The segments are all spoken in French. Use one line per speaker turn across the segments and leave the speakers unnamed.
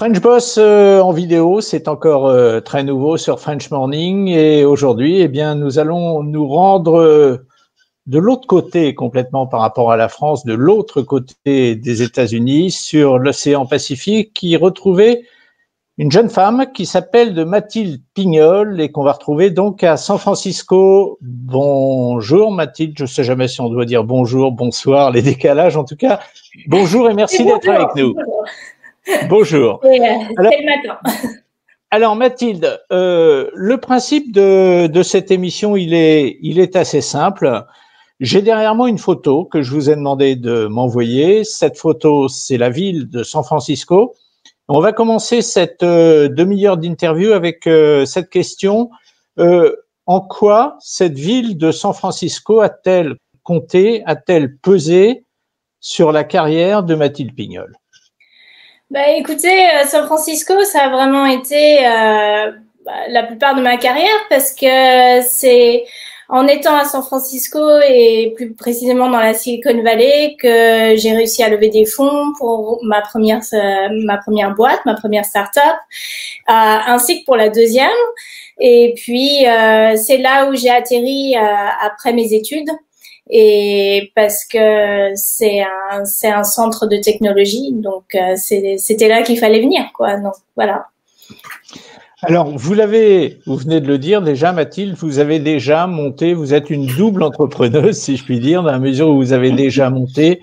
French Boss en vidéo, c'est encore très nouveau sur French Morning et aujourd'hui, eh bien, nous allons nous rendre de l'autre côté complètement par rapport à la France, de l'autre côté des États-Unis, sur l'océan Pacifique, y retrouver une jeune femme qui s'appelle Mathilde Pignol et qu'on va retrouver donc à San Francisco. Bonjour Mathilde, je ne sais jamais si on doit dire bonjour, bonsoir, les décalages en tout cas. Bonjour et merci d'être avec nous. Bonjour.
C'est le matin.
Alors Mathilde, le principe de cette émission, il est assez simple. J'ai derrière moi une photo que je vous ai demandé de m'envoyer. Cette photo, c'est la ville de San Francisco. On va commencer cette demi-heure d'interview avec cette question. En quoi cette ville de San Francisco a-t-elle compté, a-t-elle pesé sur la carrière de Mathilde Pignol?
Bah, écoutez, San Francisco, ça a vraiment été la plupart de ma carrière parce que c'est en étant à San Francisco et plus précisément dans la Silicon Valley que j'ai réussi à lever des fonds pour ma première boîte, ma première start-up, ainsi que pour la deuxième. Et puis, c'est là où j'ai atterri après mes études. Et parce que c'est un centre de technologie, donc c'était là qu'il fallait venir, quoi. Donc voilà.
Alors vous venez de le dire déjà, Mathilde, vous avez déjà monté, vous êtes une double entrepreneuse, si je puis dire, dans la mesure où vous avez déjà monté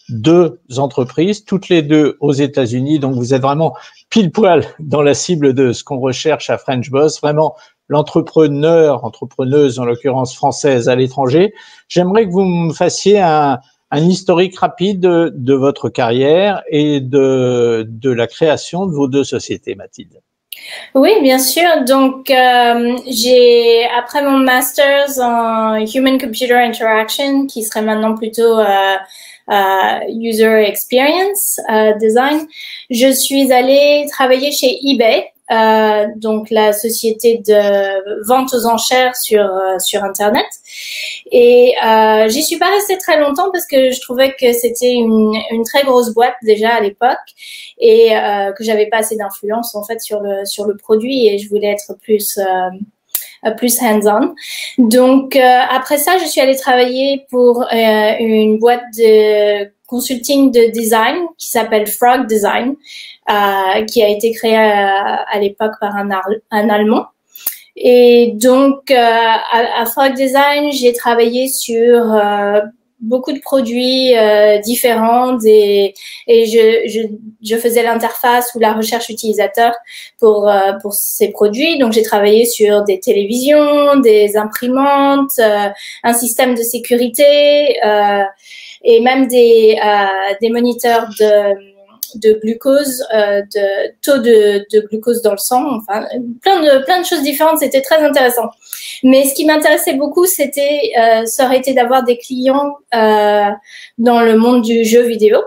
2 entreprises, toutes les 2 aux États-Unis. Donc vous êtes vraiment pile poil dans la cible de ce qu'on recherche à French Boss, vraiment entrepreneuse en l'occurrence française à l'étranger. J'aimerais que vous me fassiez un historique rapide de votre carrière et de la création de vos 2 sociétés, Mathilde.
Oui, bien sûr. Donc, après mon master's en Human Computer Interaction, qui serait maintenant plutôt User Experience Design, je suis allée travailler chez eBay. Donc la société de vente aux enchères sur Internet. Et j'y suis pas restée très longtemps parce que je trouvais que c'était une très grosse boîte déjà à l'époque et que j'avais pas assez d'influence en fait sur le produit et je voulais être plus hands-on. Donc après ça, je suis allée travailler pour une boîte de consulting de design qui s'appelle Frog Design, qui a été créée à l'époque par un Allemand. Et donc, à Frog Design, j'ai travaillé sur beaucoup de produits différents et je faisais l'interface ou la recherche utilisateur pour ces produits. Donc, j'ai travaillé sur des télévisions, des imprimantes, un système de sécurité et même des moniteurs de glucose, de taux de glucose dans le sang, enfin plein de choses différentes. C'était très intéressant. Mais ce qui m'intéressait beaucoup, ça aurait été d'avoir des clients dans le monde du jeu vidéo.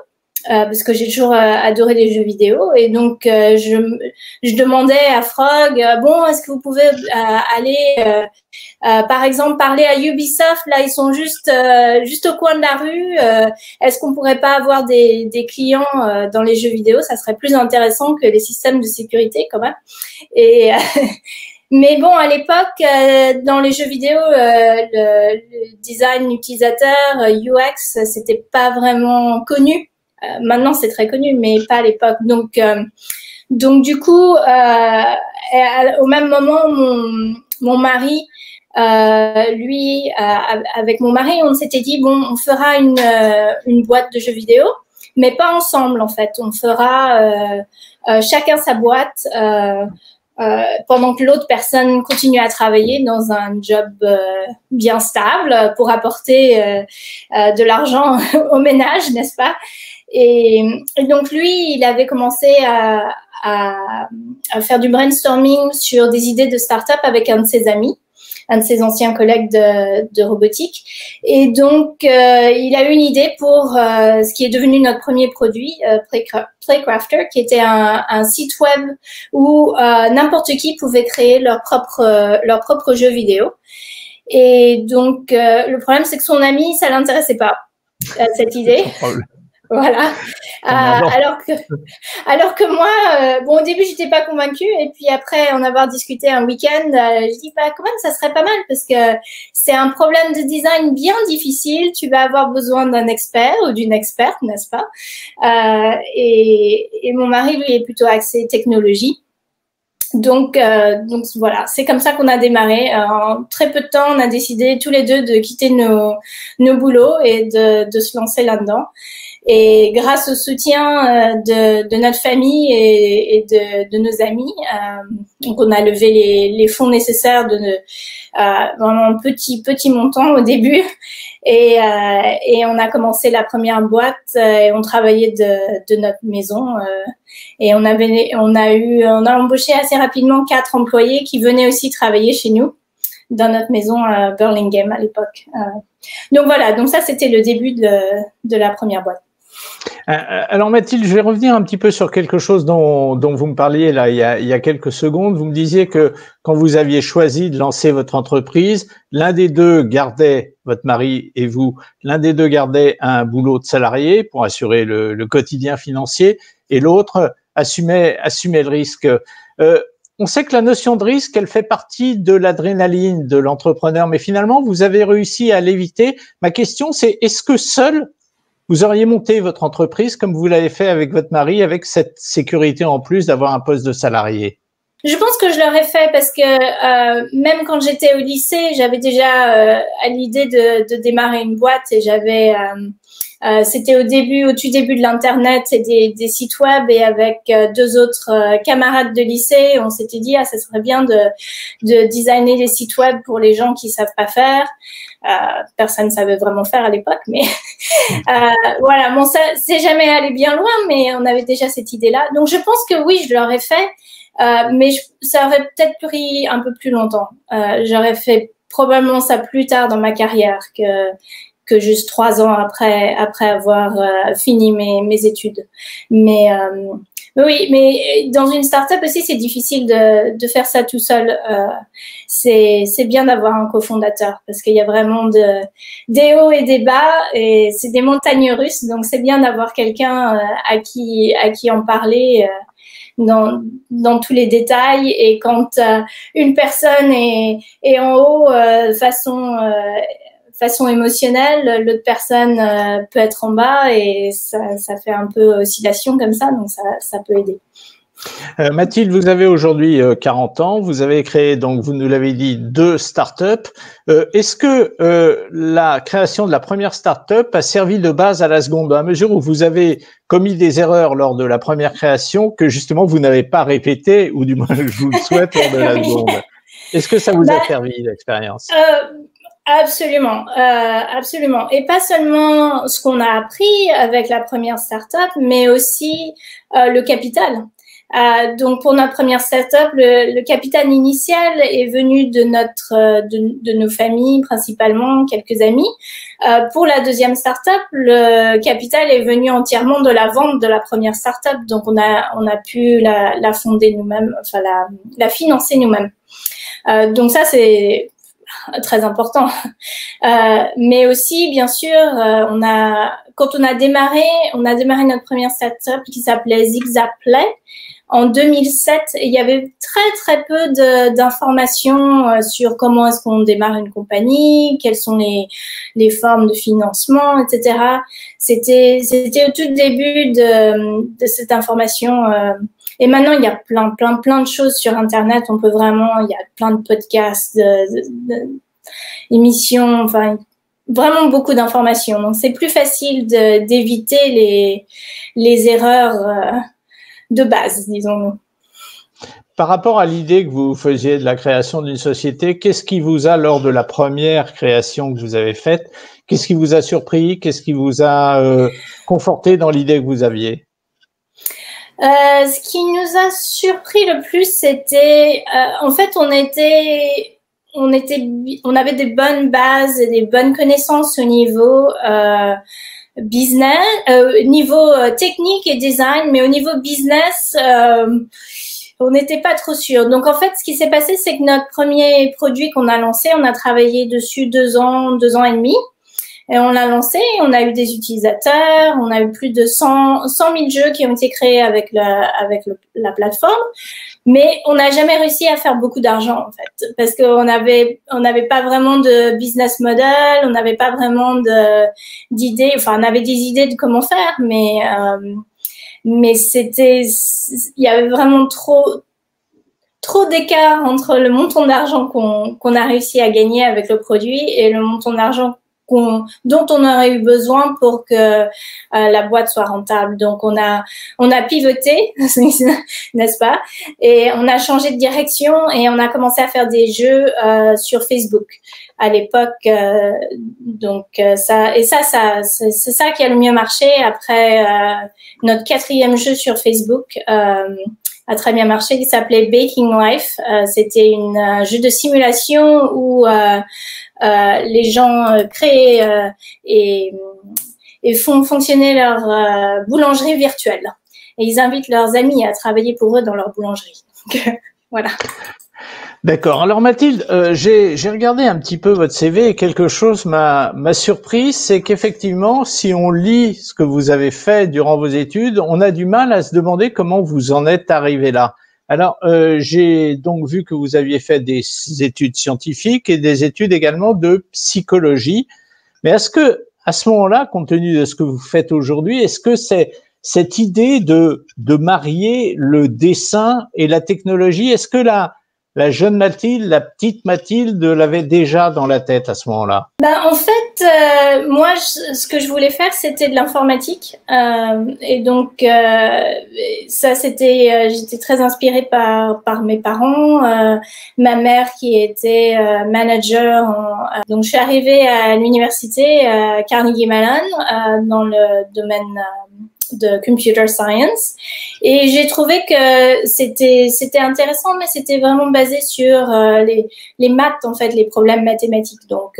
Parce que j'ai toujours adoré les jeux vidéo et donc je demandais à Frog bon, est-ce que vous pouvez aller par exemple parler à Ubisoft, là ils sont juste au coin de la rue, est-ce qu'on pourrait pas avoir des clients dans les jeux vidéo, ça serait plus intéressant que les systèmes de sécurité quand même. Et mais bon, à l'époque, dans les jeux vidéo, le design utilisateur, UX, c'était pas vraiment connu. Maintenant, c'est très connu, mais pas à l'époque. Donc du coup, au même moment, mon mari, lui, avec mon mari, on s'était dit bon, on fera une boîte de jeux vidéo, mais pas ensemble en fait. On fera chacun sa boîte. Pendant que l'autre personne continue à travailler dans un job bien stable pour apporter de l'argent au ménage, n'est-ce pas? Et donc lui, il avait commencé à faire du brainstorming sur des idées de start-up avec un de ses amis, un de ses anciens collègues de robotique. Et donc, il a eu une idée pour ce qui est devenu notre premier produit, Playcrafter, qui était un site web où n'importe qui pouvait créer leur propre jeu vidéo. Et donc, le problème, c'est que son ami, ça l'intéressait pas, cette idée. Voilà. Alors que moi, bon, au début, j'étais pas convaincue. Et puis après, en avoir discuté un week-end, je dis, bah, quand même, ça serait pas mal parce que c'est un problème de design bien difficile. Tu vas avoir besoin d'un expert ou d'une experte, n'est-ce pas? Et mon mari, lui, est plutôt axé technologie. Donc voilà, c'est comme ça qu'on a démarré. En très peu de temps, on a décidé tous les deux de quitter nos boulots et de se lancer là-dedans. Et grâce au soutien de notre famille et de nos amis, donc on a levé les fonds nécessaires vraiment petit montant au début, et on a commencé la première boîte et on travaillait de notre maison, et on a embauché assez rapidement 4 employés qui venaient aussi travailler chez nous dans notre maison à Burlingame à l'époque. Donc voilà, donc ça c'était le début de la première boîte.
Alors Mathilde, je vais revenir un petit peu sur quelque chose dont vous me parliez là il y a quelques secondes. Vous me disiez que quand vous aviez choisi de lancer votre entreprise, l'un des deux gardait, votre mari et vous, l'un des deux gardait un boulot de salarié pour assurer le quotidien financier et l'autre assumait le risque. On sait que la notion de risque, elle fait partie de l'adrénaline de l'entrepreneur, mais finalement, vous avez réussi à l'éviter. Ma question, c'est est-ce que seul vous auriez monté votre entreprise comme vous l'avez fait avec votre mari, avec cette sécurité en plus d'avoir un poste de salarié?
Je pense que je l'aurais fait parce que même quand j'étais au lycée, j'avais déjà à l'idée de démarrer une boîte et c'était au tout début de l'internet et des sites web, et avec 2 autres camarades de lycée, on s'était dit ça serait bien de designer des sites web pour les gens qui savent pas faire. Personne ne savait vraiment faire à l'époque, mais voilà, bon, ça c'est jamais allé bien loin, mais on avait déjà cette idée-là. Donc je pense que oui, je l'aurais fait, mais ça aurait peut-être pris un peu plus longtemps. J'aurais fait probablement ça plus tard dans ma carrière que juste 3 ans après avoir fini mes études. Mais oui, mais dans une start-up aussi, c'est difficile de faire ça tout seul. C'est bien d'avoir un cofondateur parce qu'il y a vraiment des hauts et des bas, et c'est des montagnes russes. Donc c'est bien d'avoir quelqu'un à qui en parler dans tous les détails. Et quand une personne est en haut façon émotionnelle, l'autre personne peut être en bas, et ça fait un peu oscillation comme ça, donc ça peut aider.
Mathilde, vous avez aujourd'hui 40 ans, vous avez créé, donc vous nous l'avez dit, 2 startups. Est-ce que la création de la première startup a servi de base à la seconde, à mesure où vous avez commis des erreurs lors de la première création que justement vous n'avez pas répétées, ou du moins je vous le souhaite, lors de la seconde? Est-ce que ça vous a servi, l'expérience?
Absolument, absolument. Et pas seulement ce qu'on a appris avec la première startup, mais aussi le capital. Donc pour notre première startup, le capital initial est venu de nos familles, principalement quelques amis. Pour la deuxième startup, le capital est venu entièrement de la vente de la première startup. Donc on a pu la fonder nous-mêmes, enfin la financer nous-mêmes. Donc ça c'est très important. Mais aussi, bien sûr, quand on a démarré notre première startup qui s'appelait Zigzagplay en 2007. Et il y avait très peu d'informations sur comment est-ce qu'on démarre une compagnie, quelles sont les formes de financement, etc. C'était au tout début de cette information. Et maintenant, il y a plein de choses sur Internet. Il y a plein de podcasts, émissions, enfin, vraiment beaucoup d'informations. Donc, c'est plus facile d'éviter les erreurs de base, disons-nous.
Par rapport à l'idée que vous faisiez de la création d'une société, qu'est-ce qui vous a, lors de la première création que vous avez faite, qu'est-ce qui vous a surpris, qu'est-ce qui vous a conforté dans l'idée que vous aviez?
Ce qui nous a surpris le plus, c'était, en fait, on avait des bonnes bases et des bonnes connaissances au niveau business, niveau technique et design, mais au niveau business, on n'était pas trop sûr. Donc en fait, ce qui s'est passé, c'est que notre premier produit qu'on a lancé, on a travaillé dessus 2 ans et demi. Et on l'a lancé, on a eu des utilisateurs, on a eu plus de 100 000 jeux qui ont été créés avec la plateforme. Mais on n'a jamais réussi à faire beaucoup d'argent, en fait, parce qu'on n'avait pas vraiment de business model, on n'avait pas vraiment d'idées, enfin, on avait des idées de comment faire, mais il y avait vraiment trop d'écart entre le montant d'argent qu'on a réussi à gagner avec le produit et le montant d'argent dont on aurait eu besoin pour que la boîte soit rentable. Donc, on a pivoté, n'est-ce pas? Et on a changé de direction et on a commencé à faire des jeux sur Facebook à l'époque. C'est ça qui a le mieux marché. Après, notre 4e jeu sur Facebook a très bien marché, qui s'appelait Baking Life. C'était un jeu de simulation où les gens créent et font fonctionner leur boulangerie virtuelle. Et ils invitent leurs amis à travailler pour eux dans leur boulangerie. Donc, voilà.
D'accord. Alors Mathilde, j'ai regardé un petit peu votre CV et quelque chose m'a surpris, c'est qu'effectivement, si on lit ce que vous avez fait durant vos études, on a du mal à se demander comment vous en êtes arrivé là. Alors, j'ai donc vu que vous aviez fait des études scientifiques et des études également de psychologie. Mais est-ce que, à ce moment-là, compte tenu de ce que vous faites aujourd'hui, est-ce que c'est cette idée de marier le dessin et la technologie, est-ce que la jeune Mathilde, la petite Mathilde l'avait déjà dans la tête à ce moment-là?
En fait, moi, ce que je voulais faire, c'était de l'informatique. Et donc, ça, j'étais très inspirée par mes parents, ma mère qui était manager. Donc, je suis arrivée à l'université Carnegie Mellon dans le domaine de computer science, et j'ai trouvé que c'était intéressant, mais c'était vraiment basé sur les maths, en fait, les problèmes mathématiques. Donc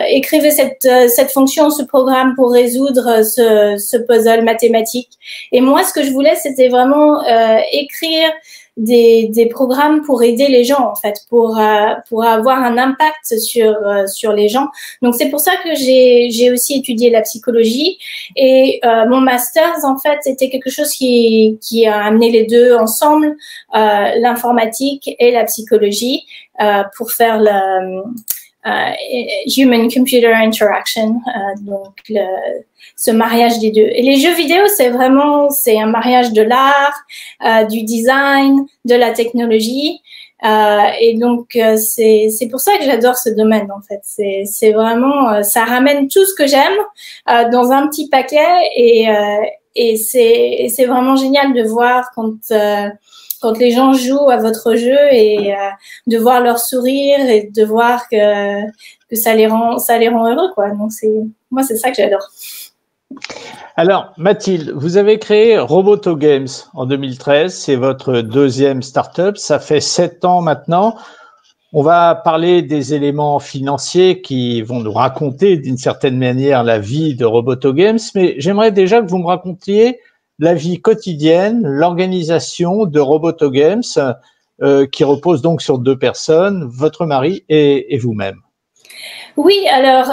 écrivez cette fonction, ce programme pour résoudre ce puzzle mathématique. Et moi, ce que je voulais, c'était vraiment écrire des programmes pour aider les gens, en fait, pour avoir un impact sur les gens. Donc c'est pour ça que j'ai aussi étudié la psychologie, et mon master, en fait, c'était quelque chose qui a amené les deux ensemble, l'informatique et la psychologie, pour faire le Human-Computer Interaction, donc ce mariage des deux. Et les jeux vidéo, c'est un mariage de l'art, du design, de la technologie. Et donc, c'est pour ça que j'adore ce domaine, en fait. C'est vraiment, ça ramène tout ce que j'aime dans un petit paquet, et c'est vraiment génial de voir quand les gens jouent à votre jeu, et de voir leur sourire et de voir que ça les rend heureux, quoi. Donc moi, c'est ça que j'adore.
Alors, Mathilde, vous avez créé Roboto Games en 2013. C'est votre deuxième start-up. Ça fait 7 ans maintenant. On va parler des éléments financiers qui vont nous raconter d'une certaine manière la vie de Roboto Games. Mais j'aimerais déjà que vous me racontiez la vie quotidienne, l'organisation de Roboto Games, qui repose donc sur 2 personnes, votre mari et vous-même.
Oui, alors,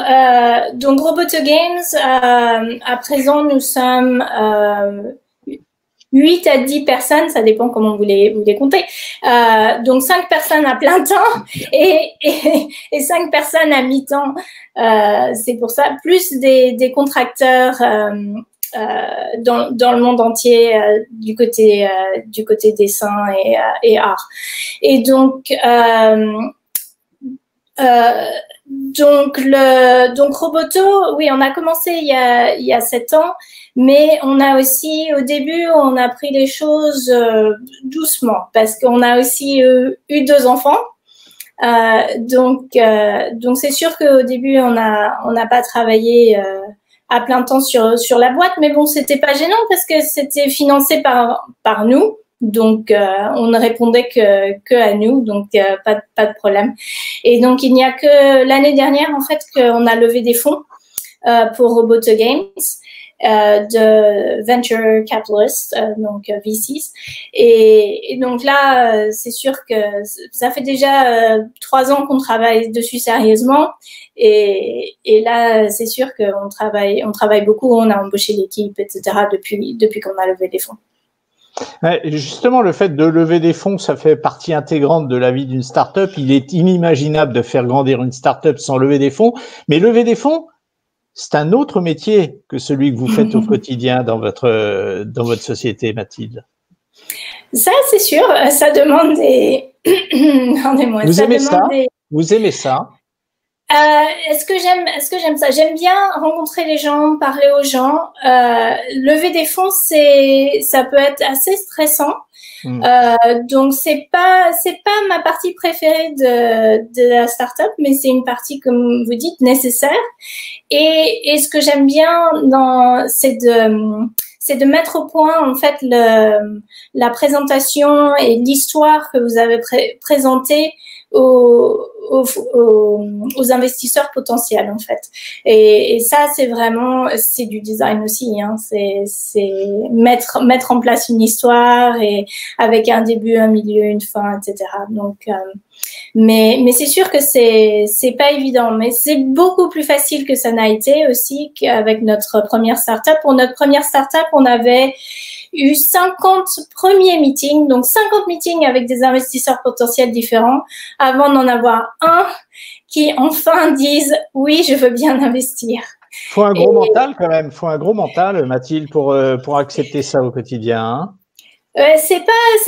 donc Roboto Games, à présent, nous sommes 8 à 10 personnes, ça dépend comment vous les comptez. Donc 5 personnes à plein temps et 5 personnes à mi-temps. C'est pour ça, plus des contracteurs dans le monde entier, du côté dessin et art. Et donc Roboto, oui, on a commencé il y a 7 ans, mais on a aussi, au début, on a pris les choses doucement, parce qu'on a aussi eu 2 enfants. Donc c'est sûr qu'au début, on n'a pas travaillé à plein temps sur la boîte, mais bon, c'était pas gênant parce que c'était financé par nous. Donc, on ne répondait que à nous, donc pas de problème. Et donc, il n'y a que l'année dernière, en fait, qu'on a levé des fonds pour Roboto Games. de venture capitalists, donc VCs. Et donc là, c'est sûr que ça fait déjà 3 ans qu'on travaille dessus sérieusement. Et là, c'est sûr qu'on travaille beaucoup. On a embauché l'équipe, etc. depuis qu'on a levé des fonds.
Justement, le fait de lever des fonds, ça fait partie intégrante de la vie d'une start-up. Il est inimaginable de faire grandir une start-up sans lever des fonds. Mais lever des fonds, c'est un autre métier que celui que vous faites au quotidien dans votre société, Mathilde.
Ça, c'est sûr. Ça demande des... Rendez-moi.
Vous aimez ça? Vous aimez ça?
Est-ce que j'aime ça? J'aime bien rencontrer les gens, parler aux gens. Lever des fonds, ça peut être assez stressant. Donc c'est pas ma partie préférée de la startup, mais c'est une partie, comme vous dites, nécessaire. Et ce que j'aime bien c'est de mettre au point en fait la présentation et l'histoire que vous avez présentée aux investisseurs potentiels en fait. Et ça c'est du design aussi, hein. C'est mettre en place une histoire et avec un début, un milieu, une fin, etc. Donc mais c'est sûr que c'est pas évident, mais c'est beaucoup plus facile que ça n'a été aussi qu'avec notre première startup. Pour notre première startup, on avait eu 50 premiers meetings, donc 50 meetings avec des investisseurs potentiels différents avant d'en avoir un qui enfin disent oui, je veux bien investir.
Faut un gros mental quand même, faut un gros mental, Mathilde, pour accepter ça au quotidien, hein.
C'est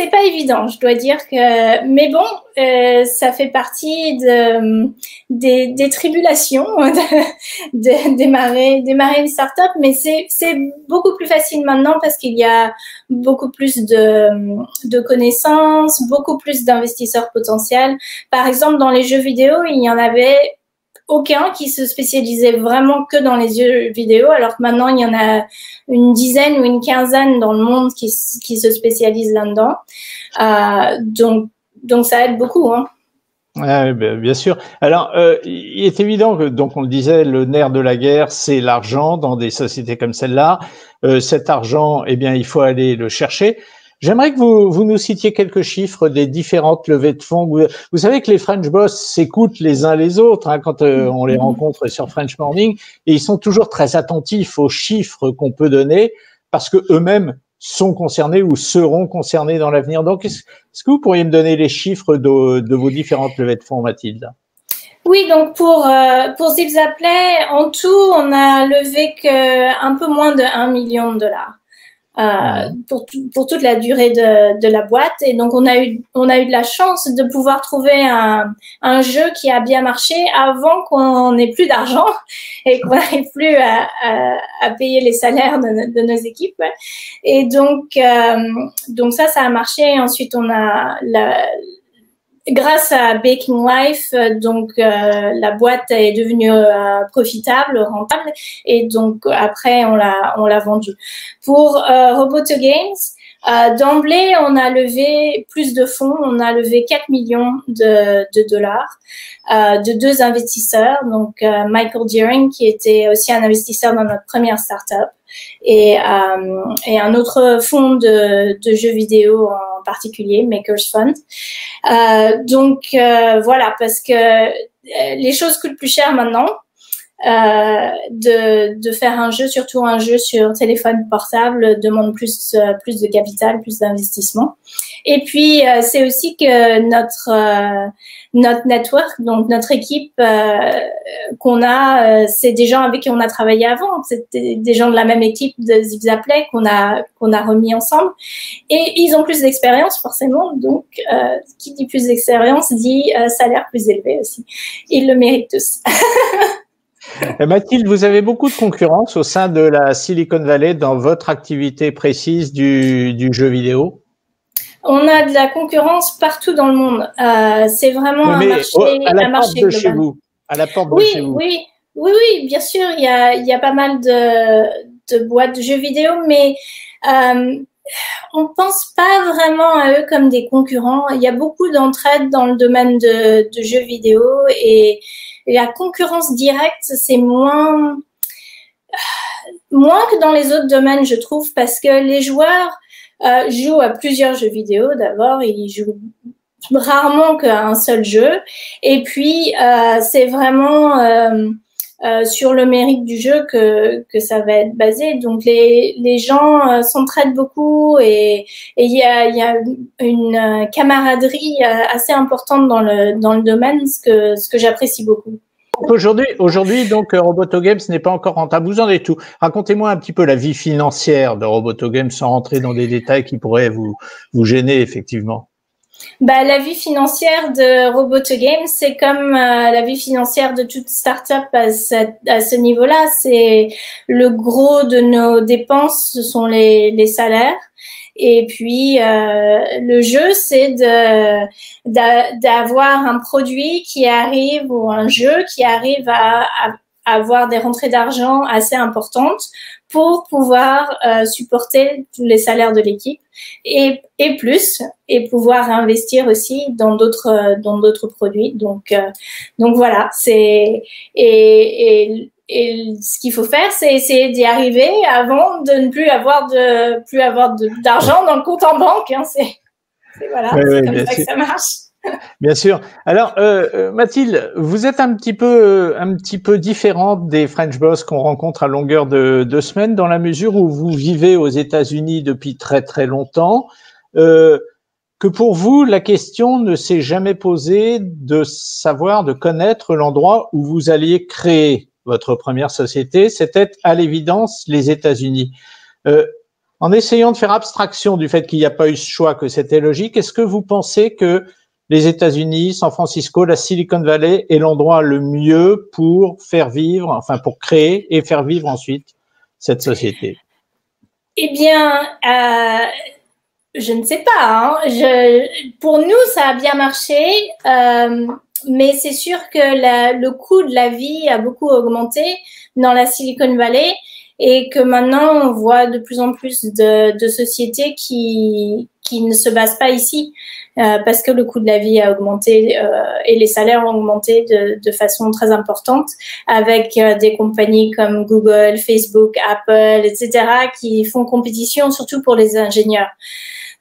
pas évident, je dois dire que, mais bon, ça fait partie des tribulations de démarrer une startup, mais c'est beaucoup plus facile maintenant parce qu'il y a beaucoup plus de connaissances, beaucoup plus d'investisseurs potentiels. Par exemple, dans les jeux vidéo, il y en avait aucun qui se spécialisait vraiment que dans les jeux vidéo, alors que maintenant il y en a une dizaine ou une quinzaine dans le monde qui se spécialisent là-dedans. Donc ça aide beaucoup, hein.
Bien sûr. Alors, il est évident que, donc on le disait, le nerf de la guerre, c'est l'argent dans des sociétés comme celle-là. Cet argent, eh bien, il faut aller le chercher. J'aimerais que vous nous citiez quelques chiffres des différentes levées de fonds. Vous savez que les French Boss s'écoutent les uns les autres, hein, quand on les rencontre sur French Morning, et ils sont toujours très attentifs aux chiffres qu'on peut donner parce que eux-mêmes sont concernés ou seront concernés dans l'avenir. Donc, est-ce que vous pourriez me donner les chiffres de vos différentes levées de fonds, Mathilde?
Oui, donc pour Zipzaplay, en tout, on a levé un peu moins de 1 million de dollars. Pour toute la durée de la boîte, et donc on a eu de la chance de pouvoir trouver un jeu qui a bien marché avant qu'on n'ait plus d'argent et qu'on n'arrive plus à payer les salaires de nos équipes, et donc ça a marché. Ensuite on a grâce à Baking Life, la boîte est devenue profitable, rentable, et donc après on l'a vendue. Pour Roboto Games, d'emblée on a levé plus de fonds, on a levé 4 millions de dollars de 2 investisseurs, donc Michael Deering qui était aussi un investisseur dans notre première startup, et un autre fonds de jeux vidéo en particulier, Makers Fund. Voilà, parce que les choses coûtent plus cher maintenant. De faire un jeu, surtout un jeu sur téléphone portable, demande plus de capital, plus d'investissement. Et puis c'est aussi que notre network, donc notre équipe qu'on a, c'est des gens avec qui on a travaillé avant, c'était des gens de la même équipe de Zipzaplay qu'on a remis ensemble, et ils ont plus d'expérience forcément, donc qui dit plus d'expérience dit salaire plus élevé aussi. Ils le méritent tous.
Mathilde, vous avez beaucoup de concurrence au sein de la Silicon Valley dans votre activité précise du jeu vidéo?
On a de la concurrence partout dans le monde. C'est vraiment un marché global.
Chez vous, à la porte de chez vous.
Oui, bien sûr, il y a pas mal de boîtes de jeux vidéo, mais on pense pas vraiment à eux comme des concurrents. Il y a beaucoup d'entraide dans le domaine de jeux vidéo, et la concurrence directe, c'est moins moins que dans les autres domaines, je trouve, parce que les joueurs jouent à plusieurs jeux vidéo. D'abord, ils jouent rarement qu'à un seul jeu. Et puis, c'est vraiment sur le mérite du jeu que ça va être basé. Donc, les gens s'entraident beaucoup et il y a une camaraderie assez importante dans le domaine, ce que j'apprécie beaucoup.
Aujourd'hui, donc, Roboto Games n'est pas encore rentable. Vous en êtes tout. Racontez-moi un petit peu la vie financière de Roboto Games sans rentrer dans des détails qui pourraient vous gêner, effectivement.
Bah, la vie financière de Roboto Games, c'est comme la vie financière de toute start-up à ce niveau-là. C'est le gros de nos dépenses, ce sont les salaires. Et puis le jeu, c'est d'avoir un produit qui arrive ou un jeu qui arrive à avoir des rentrées d'argent assez importantes pour pouvoir supporter tous les salaires de l'équipe et plus, et pouvoir investir aussi dans d'autres produits. Donc voilà, c'est et ce qu'il faut faire, c'est essayer d'y arriver avant de ne plus avoir d'argent dans le compte en banque. Hein. C'est voilà, oui, c'est comme ça que ça marche.
Bien sûr. Alors, Mathilde, vous êtes un petit peu différente des French Boss qu'on rencontre à longueur de semaines, dans la mesure où vous vivez aux États-Unis depuis très très longtemps. Que pour vous, la question ne s'est jamais posée de savoir, de connaître l'endroit où vous alliez créer votre première société. C'était à l'évidence les États-Unis. En essayant de faire abstraction du fait qu'il n'y a pas eu ce choix, que c'était logique, est-ce que vous pensez que les États-Unis, San Francisco, la Silicon Valley est l'endroit le mieux pour faire vivre, enfin pour créer et faire vivre ensuite cette société?
Eh bien, je ne sais pas. Hein. Pour nous, ça a bien marché, mais c'est sûr que le coût de la vie a beaucoup augmenté dans la Silicon Valley et que maintenant, on voit de plus en plus de sociétés qui ne se basent pas ici. Parce que le coût de la vie a augmenté et les salaires ont augmenté de façon très importante avec des compagnies comme Google, Facebook, Apple, etc. qui font compétition surtout pour les ingénieurs.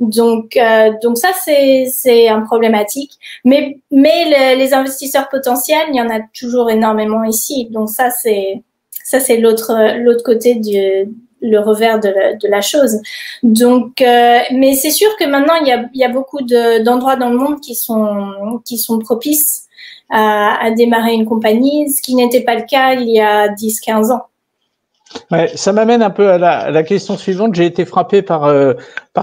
Donc ça c'est un problématique. Mais les investisseurs potentiels, il y en a toujours énormément ici. Donc ça c'est l'autre côté le revers de la chose. Donc, mais c'est sûr que maintenant il y a beaucoup d'endroits dans le monde qui sont propices à démarrer une compagnie, ce qui n'était pas le cas il y a 10-15 ans.
Ouais, ça m'amène un peu à la question suivante. J'ai été frappé par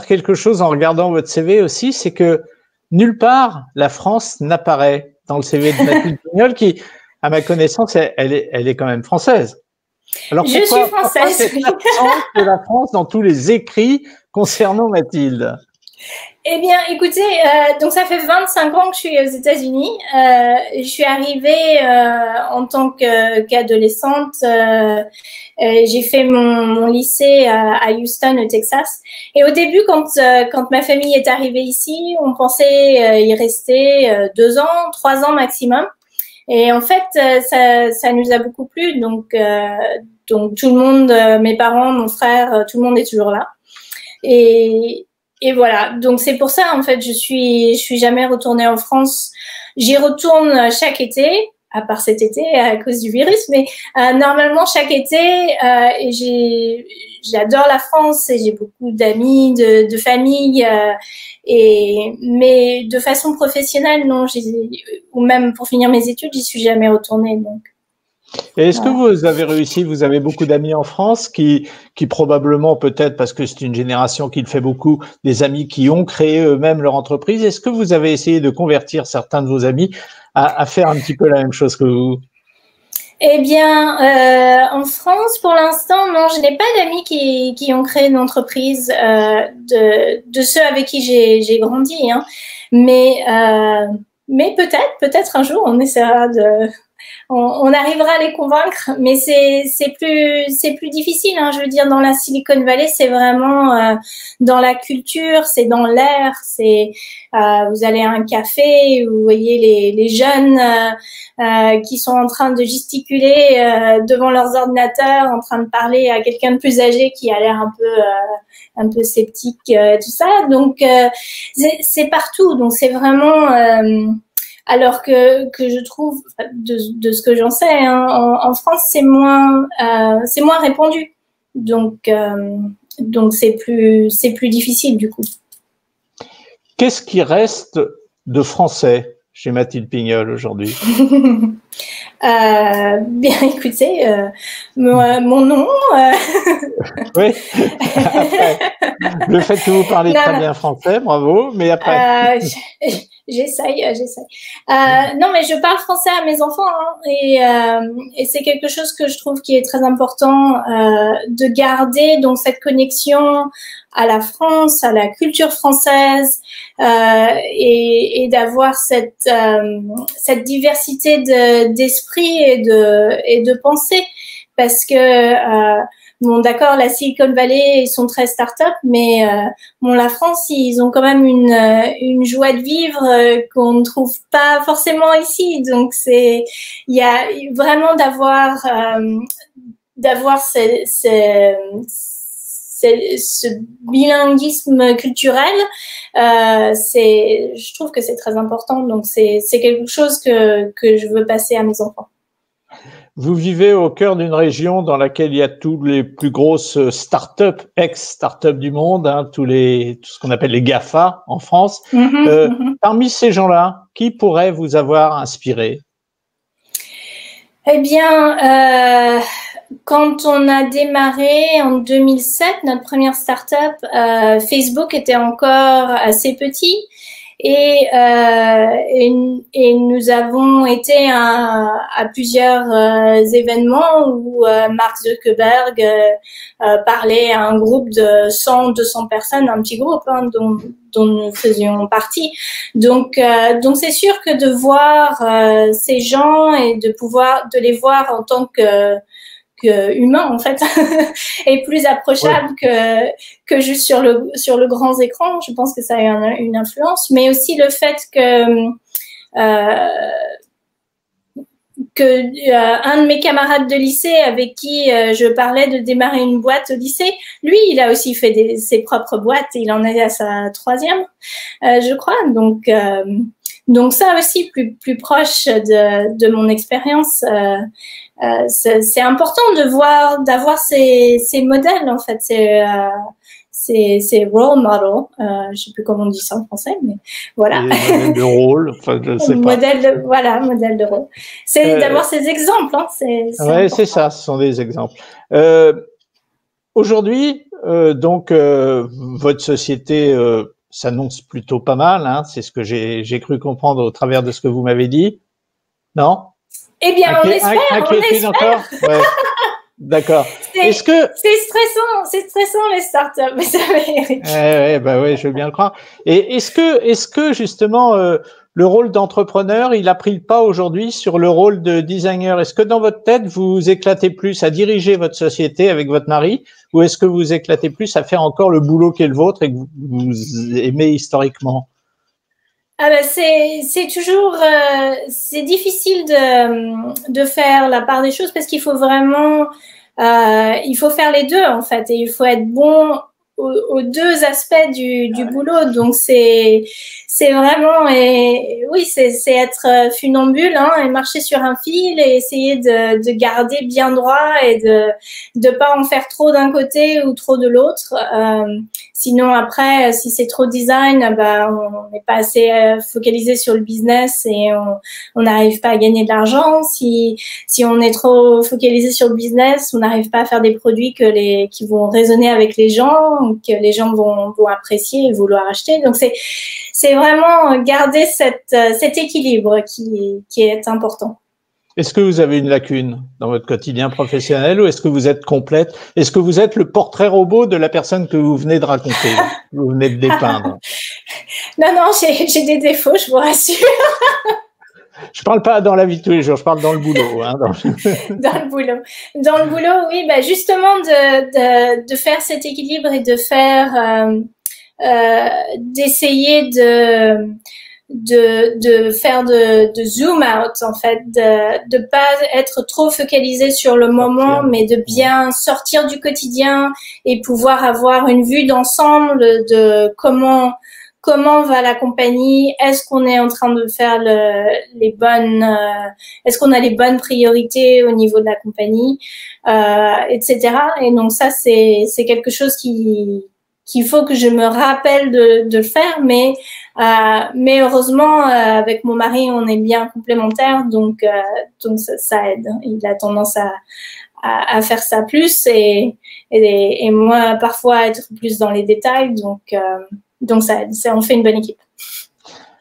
quelque chose en regardant votre CV aussi, c'est que nulle part la France n'apparaît dans le CV de Mathilde Pignol, qui, à ma connaissance, elle est quand même française. Alors
je suis française.
Pourquoi cette absence de la France dans tous les écrits concernant Mathilde?
Eh bien, écoutez, donc ça fait 25 ans que je suis aux États-Unis. Je suis arrivée en tant qu'adolescente. J'ai fait mon lycée à Houston, au Texas. Et au début, quand ma famille est arrivée ici, on pensait y rester 2 ans, 3 ans maximum. Et en fait, ça nous a beaucoup plu. Donc tout le monde, mes parents, mon frère, tout le monde est toujours là. Et voilà. Donc c'est pour ça, en fait, je suis jamais retournée en France. J'y retourne chaque été, à part cet été à cause du virus, mais normalement chaque été. Et j'adore la France et j'ai beaucoup d'amis, de famille. Mais de façon professionnelle, non, ou même pour finir mes études, j'y suis jamais retournée. Donc.
Et est-ce que vous avez réussi, vous avez beaucoup d'amis en France qui probablement, peut-être parce que c'est une génération qui le fait beaucoup, des amis qui ont créé eux-mêmes leur entreprise. Est-ce que vous avez essayé de convertir certains de vos amis à faire un petit peu la même chose que vous?
Eh bien, en France, pour l'instant, non, je n'ai pas d'amis qui ont créé une entreprise de ceux avec qui j'ai grandi. Hein. Mais peut-être un jour, on essaiera on arrivera à les convaincre, mais c'est plus difficile. Hein, je veux dire, dans la Silicon Valley, c'est vraiment dans la culture, c'est dans l'air. C'est vous allez à un café, vous voyez les jeunes qui sont en train de gesticuler devant leurs ordinateurs, en train de parler à quelqu'un de plus âgé qui a l'air un peu sceptique, tout ça. Donc c'est partout. Donc c'est vraiment alors que je trouve, de ce que j'en sais, hein, en France, c'est moins répandu. Donc c'est plus difficile du coup.
Qu'est-ce qui reste de français chez Mathilde Pignol aujourd'hui?
Bien écoutez, mon nom.
Oui. Après, le fait que vous parlez très bien français, bravo. Mais après.
J'essaye. Non, mais je parle français à mes enfants, hein, et c'est quelque chose que je trouve qui est très important de garder, donc cette connexion à la France, à la culture française, et d'avoir cette diversité d'esprit et de pensée, parce que bon, d'accord, la Silicon Valley, ils sont très start-up, mais bon, la France, ils ont quand même une joie de vivre qu'on ne trouve pas forcément ici. Donc, il y a vraiment d'avoir ce bilinguisme culturel. Je trouve que c'est très important. Donc, c'est quelque chose que je veux passer à mes enfants.
Vous vivez au cœur d'une région dans laquelle il y a tous les plus grosses start-up, ex-start-up du monde, hein, tout ce qu'on appelle les GAFA en France. Parmi ces gens-là, qui pourrait vous avoir inspiré?
Eh bien, quand on a démarré en 2007, notre première start-up, Facebook était encore assez petit. Et nous avons été à plusieurs événements où Mark Zuckerberg parlait à un groupe de 100-200 personnes, un petit groupe, hein, dont nous faisions partie. Donc c'est sûr que de voir ces gens et de les voir en tant que humain en fait est plus approchable que juste sur le grand écran. Je pense que ça a une influence, mais aussi le fait que un de mes camarades de lycée avec qui je parlais de démarrer une boîte au lycée, lui, il a aussi fait ses propres boîtes et il en est à sa 3e, je crois. Donc ça aussi, plus proche de mon expérience. C'est important d'avoir ces modèles, en fait. C'est role model. Je sais plus comment on dit ça en français, mais voilà.
Modèle de rôle, enfin, je sais pas.
Modèle de rôle. C'est d'avoir ces exemples, hein.
Ouais, c'est ça, ce sont des exemples. Aujourd'hui, donc, votre société s'annonce plutôt pas mal, hein. C'est ce que j'ai cru comprendre au travers de ce que vous m'avez dit. Non?
Eh bien, on espère.
Encore? Ouais. D'accord.
C'est stressant les startups, mais ça mérite.
Ouais, je veux bien le croire. Et est-ce que justement le rôle d'entrepreneur, il a pris le pas aujourd'hui sur le rôle de designer? Est-ce que dans votre tête vous vous éclatez plus à diriger votre société avec votre mari, ou est-ce que vous vous éclatez plus à faire encore le boulot qui est le vôtre et que vous aimez historiquement?
Ah ben c'est toujours c'est difficile de faire la part des choses parce qu'il faut vraiment il faut faire les deux en fait et il faut être bon aux deux aspects du boulot. Donc c'est vraiment oui c'est être funambule, hein, et marcher sur un fil et essayer de garder bien droit et de pas en faire trop d'un côté ou trop de l'autre. Sinon après si c'est trop design, on n'est pas assez focalisé sur le business et on n'arrive pas à gagner de l'argent. Si on est trop focalisé sur le business, on n'arrive pas à faire des produits qui vont résonner avec les gens, que les gens vont apprécier et vouloir acheter. Donc c'est vraiment garder cet équilibre qui est important.
Est-ce que vous avez une lacune dans votre quotidien professionnel ou est-ce que vous êtes complète? Est-ce que vous êtes le portrait robot de la personne que vous venez de raconter, que vous venez de dépeindre?
Non, j'ai des défauts, je vous rassure.
Je parle pas dans la vie de tous les jours, je parle dans le boulot. Hein,
dans le boulot. Dans le boulot, oui, bah justement de faire cet équilibre et de faire d'essayer de faire de zoom out en fait, de pas être trop focalisé sur le moment, mais de bien sortir du quotidien et pouvoir avoir une vue d'ensemble de comment va la compagnie, est-ce qu'on est en train de faire les bonnes, est-ce qu'on a les bonnes priorités au niveau de la compagnie, etc. Et donc ça c'est quelque chose qu'il faut que je me rappelle de le faire, mais heureusement avec mon mari on est bien complémentaires, donc ça aide. Il a tendance à faire ça plus et moi parfois être plus dans les détails, donc ça aide. On fait une bonne équipe.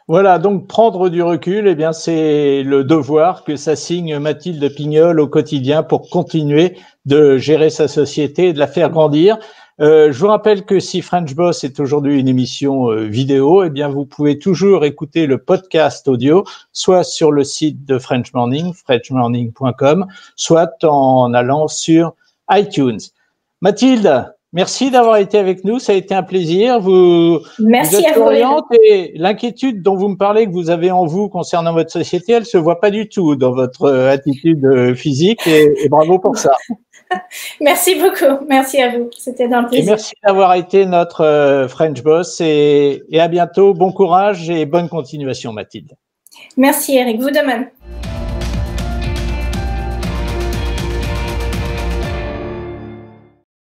Voilà, donc prendre du recul, eh bien c'est le devoir que s'assigne Mathilde Pignol au quotidien pour continuer de gérer sa société et de la faire grandir. Je vous rappelle que si French Boss est aujourd'hui une émission vidéo, eh bien vous pouvez toujours écouter le podcast audio, soit sur le site de French Morning, frenchmorning.com, soit en allant sur iTunes. Mathilde, merci d'avoir été avec nous, ça a été un plaisir.
Merci
vous êtes
à
souriante et l'inquiétude dont vous me parlez que vous avez en vous concernant votre société, elle se voit pas du tout dans votre attitude physique et bravo pour ça.
Merci beaucoup, merci à vous, c'était un plaisir.
Et merci d'avoir été notre French Boss et à bientôt, bon courage et bonne continuation Mathilde.
Merci Eric, vous de même.